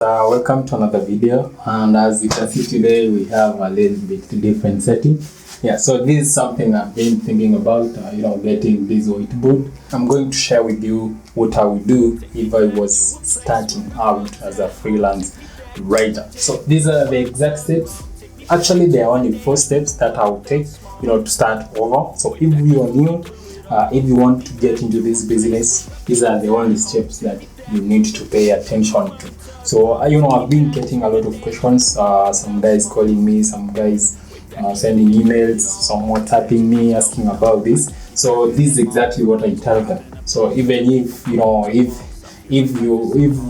Welcome to another video, and as you can see today we have a little bit different setting. So this is something I've been thinking about, getting this whiteboard. I'm going to share with you what I would do if I was starting out as a freelance writer. So these are the exact steps. Actually, there are only 4 steps that I would take, to start over. So if you are new, if you want to get into this business, these are the only steps that you need to pay attention to. So, I've been getting a lot of questions, some guys calling me, some guys sending emails, some WhatsApping me asking about this. So this is exactly what I tell them. So even if, if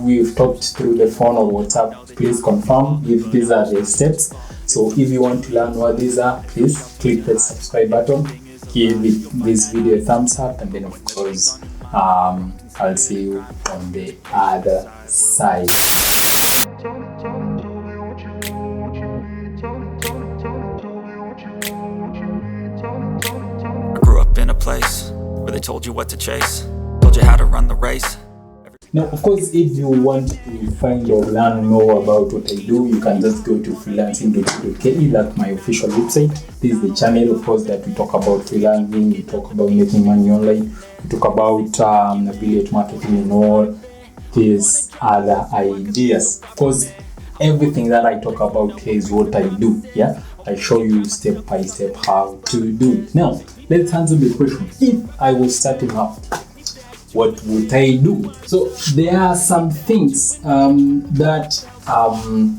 we've talked through the phone or WhatsApp, please confirm if these are the steps. So if you want to learn what these are, please click the subscribe button, give this video a thumbs up, and then of course, I'll see you on the other side. I grew up in a place where they told you what to chase, told you how to run the race. Now, of course, if you want to find or learn more about what I do, you can just go to freelancing.co.ke. That's my official website. This is the channel, of course, that we talk about freelancing, we talk about making money online, we talk about affiliate marketing and all these other ideas. Of course, everything that I talk about here is what I do. I show you step by step how to do it. Now, let's answer the question. If I was starting out, what would I do? So there are some things that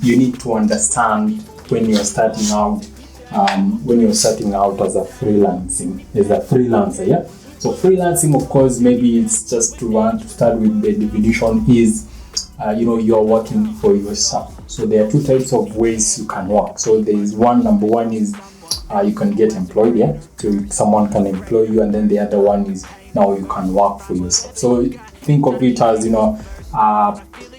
you need to understand when you're starting out. As a freelancer. So freelancing, of course, maybe it's just to start with the definition is you're working for yourself. So there are 2 types of ways you can work. So there is number one is you can get employed, so someone can employ you, and then the other one is now you can work for yourself. So think of it as an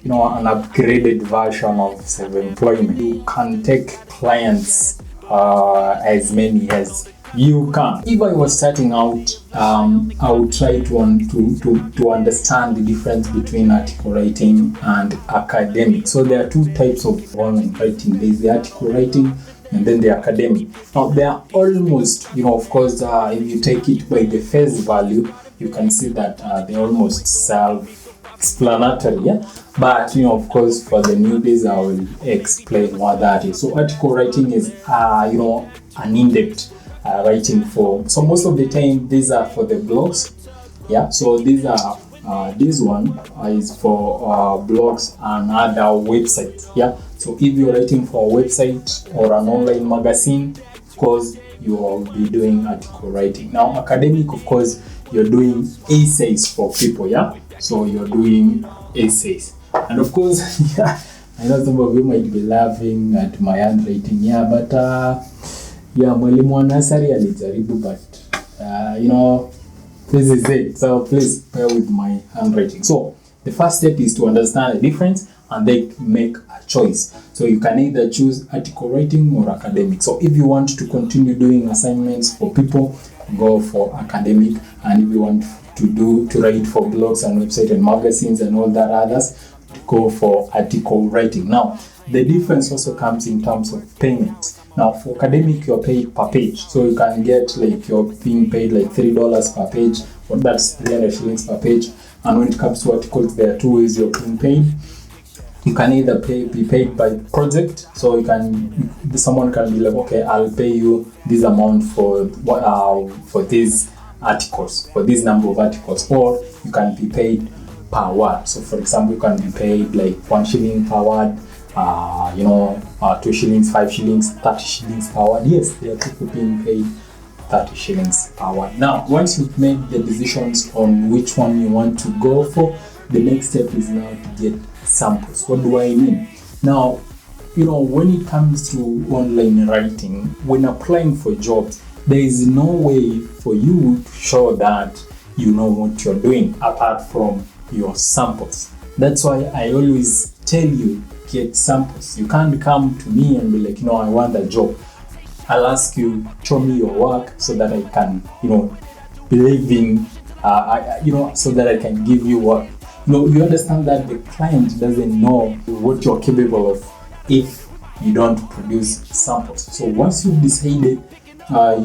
upgraded version of self-employment. You can take clients as many as you can. If I was starting out, I would try to understand the difference between article writing and academic. So there are 2 types of online writing. There is the article writing and then the academic. Now they are almost, of course, if you take it by the face value, you can see that they're almost self-explanatory. But of course, for the newbies, I will explain what that is. So article writing is an in-depth writing for. So most of the time, these are for the blogs. So these are this one is for blogs and other websites. So if you're writing for a website or an online magazine, of course, you will be doing article writing. Now, academic, of course, you're doing essays for people. So you're doing essays, and of course, I know some of you might be laughing at my handwriting. But mwalimu wa nursery alijaribu, but this is it. So please bear with my handwriting. So the first step is to understand the difference and then make a choice. So you can either choose article writing or academic. So if you want to continue doing assignments for people, go for academic. And if you want to write for blogs and websites and magazines and all that others, go for article writing. Now, the difference also comes in terms of payments. Now, for academic, you're paid per page. So you can get you're being paid $3 per page, or that's 300 shillings per page. And when it comes to articles, there are 2 ways you're being paid. You can either be paid by project. So someone can be like, okay, I'll pay you this amount for these articles, for this number of articles, or you can be paid per word. So for example, you can be paid 1 shilling per word, 2 shillings, 5 shillings, 30 shillings per word. Yes, there are people being paid 30 shillings per word. Now, once you've made the decisions on which one you want to go for, the next step is now to get samples. What do I mean? Now, when it comes to online writing, when applying for jobs, there is no way for you to show that you know what you're doing apart from your samples. That's why I always tell you, get samples. You can't come to me and be like, I want a job. I'll ask you, show me your work so that I can, believe in, so that I can give you work. you understand that the client doesn't know what you're capable of if you don't produce samples. So once you've decided,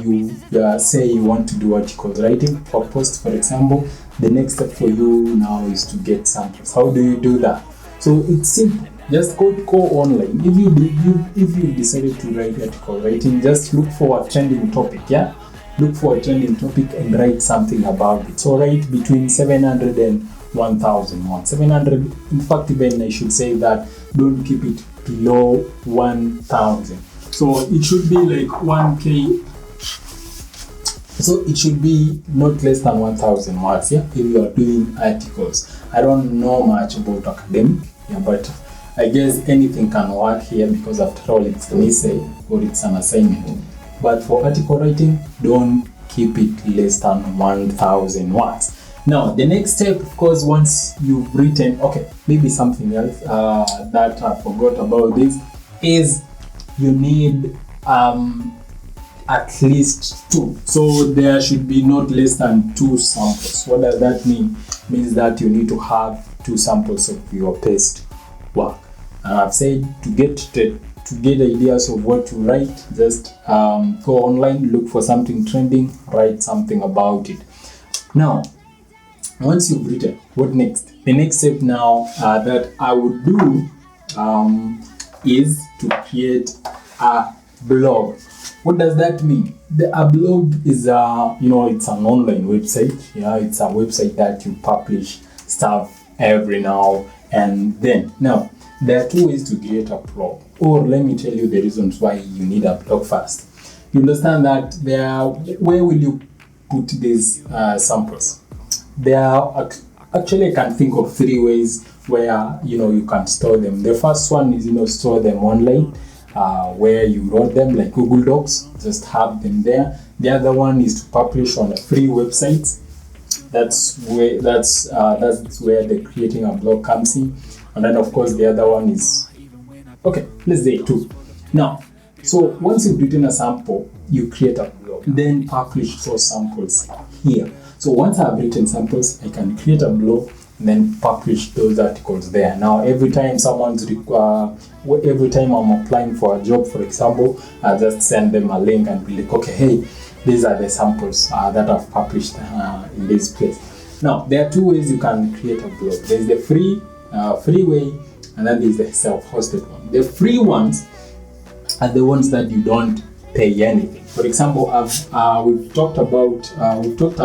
you say you want to do article writing for post, for example, the next step for you now is to get samples. How do you do that? So it's simple. Just go online. If you decided to write article writing, just look for a trending topic. Look for a trending topic and write something about it. So write between 700 and 1,000 words. 700. In fact, even I should say that don't keep it below 1,000. So it should be like 1K. So it should be not less than 1,000 words. If you are doing articles. I don't know much about academic. But I guess anything can work here because after all it's an essay or it's an assignment. But for article writing, don't keep it less than 1,000 words. Now, the next step, of course, once you've written, maybe something else that I forgot about this is you need at least 2. So there should be not less than 2 samples. What does that mean? It means that you need to have 2 samples of your paste work. And I've said to get ideas of what to write, just go online, look for something trending, write something about it. Now, once you've written, what next? The next step now that I would do is to create a blog. What does that mean? A blog is it's an online website. It's a website that you publish stuff every now and then. Now, there are 2 ways to create a blog, or let me tell you the reasons why you need a blog first. You understand that where will you put these samples? There are actually, I can think of 3 ways where you can store them. The first one is store them online, where you wrote them, like Google Docs, just have them there. The other one is to publish on a free website. That's where the creating a blog comes in. And then of course the other one is let's say 2. Now, so once you've written a sample, you create a blog, then publish those samples here. So once I've written samples, I can create a blog and then publish those articles there. Now every time every time I'm applying for a job, for example, I just send them a link and be like, hey, these are the samples that I've published in this place. Now, there are 2 ways you can create a blog. There's the free way, and then there's the self-hosted one. The free ones are the ones that you don't pay anything. For example, we've talked a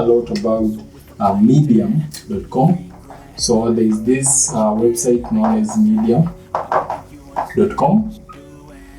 lot about medium.com. So there's this website known as medium.com.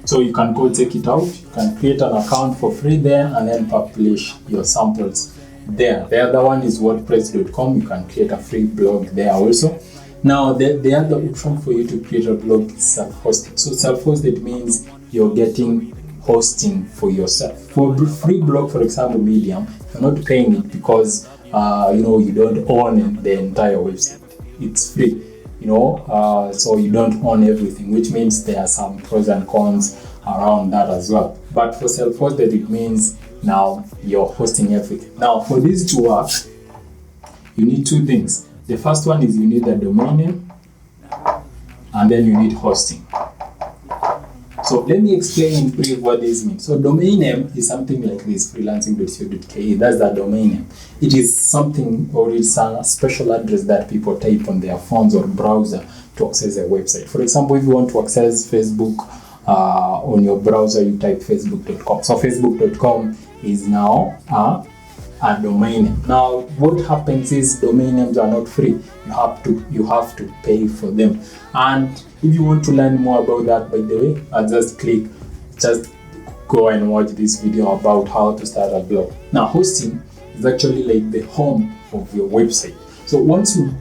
So you can go check it out. You can create an account for free there and then publish your samples there. The other one is wordpress.com. You can create a free blog there also. Now, the other option for you to create a blog is self-hosted. So self-hosted means you're getting hosting for yourself. For free blog, for example, Medium, you're not paying it because you don't own the entire website. It's free. So you don't own everything, which means there are some pros and cons around that as well. But for self-hosted, it means now you're hosting everything. Now, for this to work, you need 2 things. The first one is you need a domain name, and then you need hosting. So let me explain in brief what this means. So domain name is something like this, freelancing.co.ke. That's the domain name. It is something, or it's a special address that people type on their phones or browser to access a website. For example, if you want to access Facebook on your browser, you type facebook.com. So facebook.com is now a domain name. Now, what happens is domain names are not free. You have to pay for them. And if you want to learn more about that, by the way, just go and watch this video about how to start a blog. Now, hosting is actually like the home of your website. So once you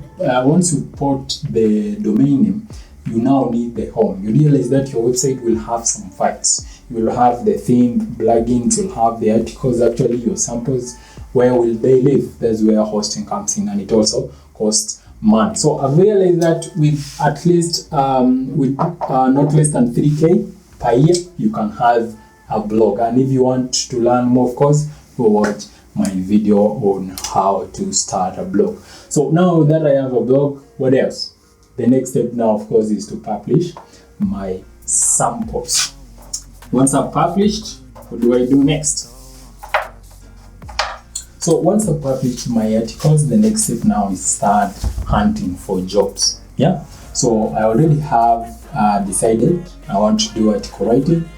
port the domain name, you now need the home. You realize that your website will have some files. You will have the theme, plugins, you'll have the articles, actually your samples. Where will they live? That's where hosting comes in, and it also costs money. So I've realized that with at least not less than 3K per year, you can have a blog. And if you want to learn more, of course, go watch my video on how to start a blog. So now that I have a blog, what else? The next step now, of course, is to publish my samples. Once I've published, what do I do next? So once I've published my articles, the next step now is start hunting for jobs. Yeah. So I already have decided I want to do article writing.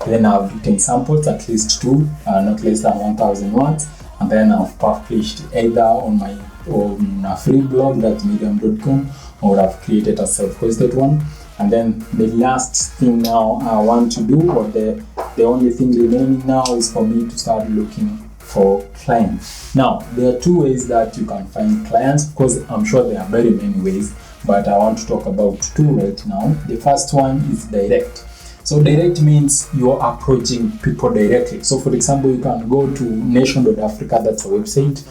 Then I've written samples, at least 2, not less than 1,000 words. And then I've published either on a free blog, that's medium.com, or I've created a self-hosted one. And then the last thing now I want to do, or the only thing remaining now, is for me to start looking for clients. Now, there are 2 ways that you can find clients. Of course, I'm sure there are very many ways, but I want to talk about 2 right now. The first one is direct. So direct means you're approaching people directly. So for example, you can go to nation.africa, that's a website,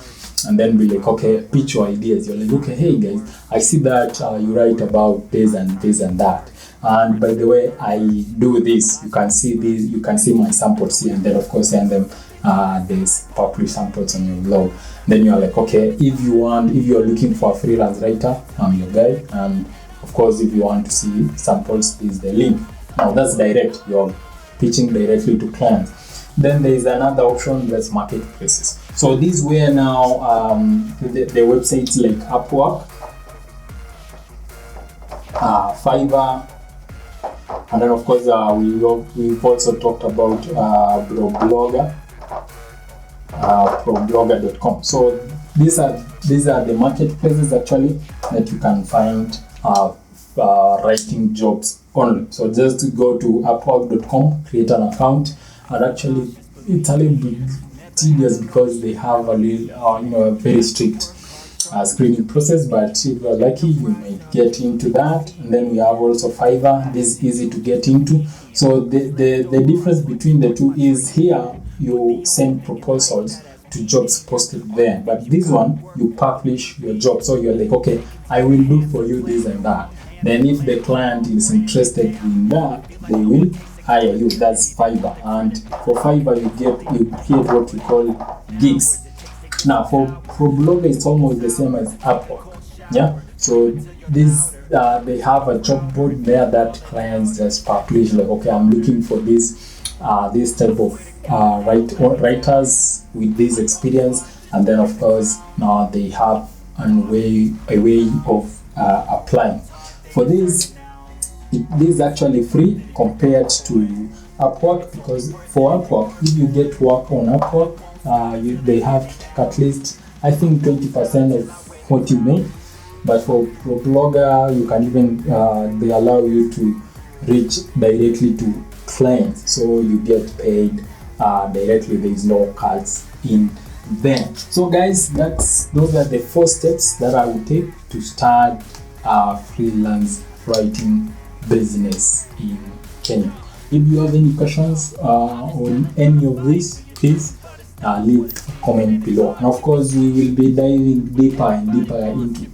and then be like, okay, pitch your ideas. You're like, okay, hey guys, I see that you write about this and this and that. And by the way, I do this. You can see this, you can see my samples here, and then of course send them these publish samples on your blog. Then you're like, okay, if you're looking for a freelance writer, I'm your guy. And of course, if you want to see samples, this is the link. Now that's direct, you're pitching directly to clients. Then there is another option, that's marketplaces. So these were now the websites like Upwork, Fiverr, and then of course we've also talked about ProBlogger.com. So these are the marketplaces actually that you can find writing jobs on. So just to go to upwork.com, create an account, and actually it's a little bit tedious because they have a little, a very strict screening process, but if you're lucky, you might get into that. And then we have also Fiverr. This is easy to get into. So the difference between the 2 is here you send proposals to jobs posted there, but this one you publish your job. So you're like, okay, I will do for you this and that. Then if the client is interested in that, they will hire you. That's Fiverr. And for Fiverr, you create what we call gigs. Now for ProBlogger, it's almost the same as Upwork. Yeah. So this they have a job board there that clients just publish, like, okay, I'm looking for this type of writers with this experience. And then of course now they have a way of applying. For this, it is actually free compared to Upwork, because for Upwork, if you get work on Upwork, they have to take at least, I think, 20% of what you make. But for ProBlogger, you can even they allow you to reach directly to clients, so you get paid directly. There is no cuts in them. So guys, those are the 4 steps that I would take to start freelance writing business in Kenya. If you have any questions on any of this, please leave a comment below. And of course, we will be diving deeper and deeper into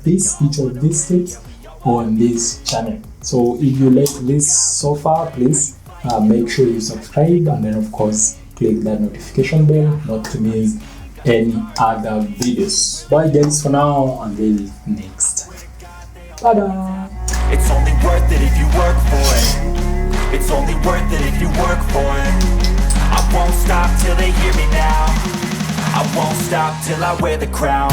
each of these steps on this channel. So if you like this so far, please make sure you subscribe, and then of course click that notification bell not to miss any other videos. Bye guys for now, until next time. Bye. It's only worth it if you work for it. It's only worth it if you work for it. I won't stop till they hear me now. I won't stop till I wear the crown.